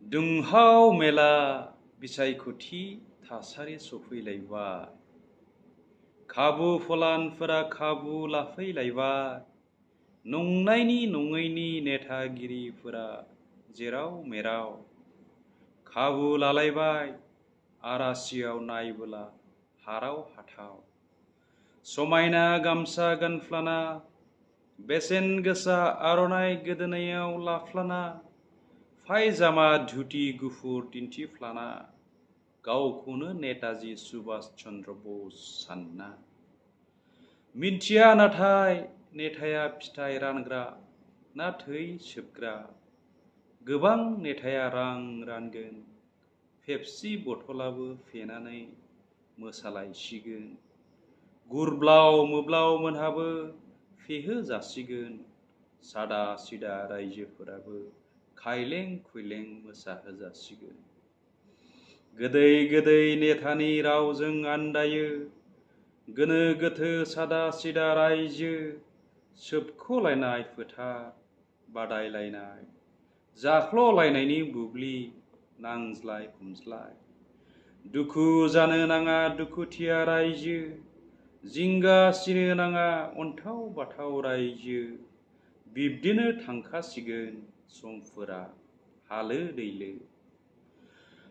दुंहाव मेला बिसायख'थि थासारि सफैलायबाय। खाबु फलानफोरा खाबु लाफैलायबाय। नंनायनि नङैनि नेतागिरिफोरा जेराव मेराव खाबु लालायबाय। आरासियाव नायबोला हाराव हाथाव समायना गामसा गानफ्लाना, बेसेन गोसा आर'नाइ गोदोनायाव लाफ्लाना, फायजामा धुति गुफुर दिन्थिफ्लाना, गावखौनो नेताजी सुभाष चन्द्र बस सानना। मिन्थिया नाथाय नेताया फिथाइ रानग्रा ना थै सोबग्रा। गोबां नेताया रां रानगोन, पेप्सि बथलाबो फेनानै मोसालायसिगोन। गुरब्लाव मोब्लाव मोनहाबो फेहोजासिगोन। सादा सिदा राइजोफोराबो खायलें खुइलें मोसाहोजासिगोन। गोदै गोदै नेतानि रावजों आन्दायो गोनो गोथो सादा सिदा राइजो। सोबख'लायनाय फोथार बादायलायनाय, जाख्ल'लायनायनि बुब्लि नांज्लाय खमज्लाय। दुखु जानो नाङा दुखुथिया राइजो, जिंगा सिनो नाङा अन्थाव बाथाव राइजो। बिब्दिनो थांखासिगोन समफोरा हालो दैलो।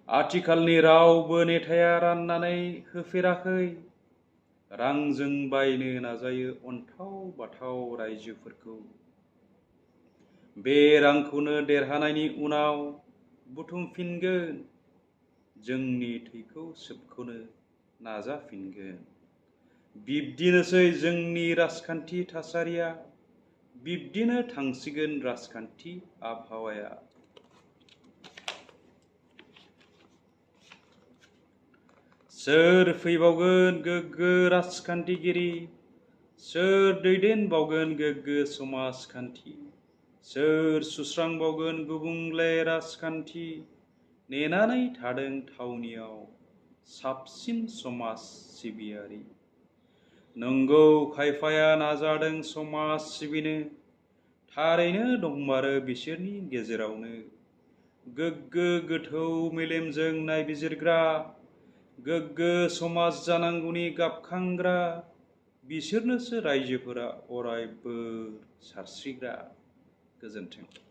आथिखालनि रावबो नेताया राननानै होफेराखै। रांजों बायनो नाजायो अन्थाव बाथाव राइजोफोरखौ। बे रांखौनो देरहानायनि उनाव बुथुमफिनगोन, जोंनि थैखौ सोबख'नो नाजाफिनगोन। बिब्दिनोसै जोंनि राजखान्थि थासारिया, बिब्दिनो थांसिगोन राजखान्थि आबहावाया। सोर फैबावगोन गोग्गो राजखान्थिगिरि? सोर दैदेनबावगोन गोग्गो समाजखान्थि? सोर सुस्रांबावगोन गुबुंले राजखान्थि? नेनानै थादों थावनियाव साबसिन समाज सिबियारि। नंगौ खायफाया नाजादों समाज सिबिनो, थारैनो दंमारो बिसोरनि गेजेरावनो गोग्गो गोथौ मेलेमजों नायबिजिरग्रा, गोग्गो समाज जानांगौनि गाबखांग्रा। बिसोरनोसो राइजोफोरा अराय बोर सारस्रिग्रा। गोजोन्थों।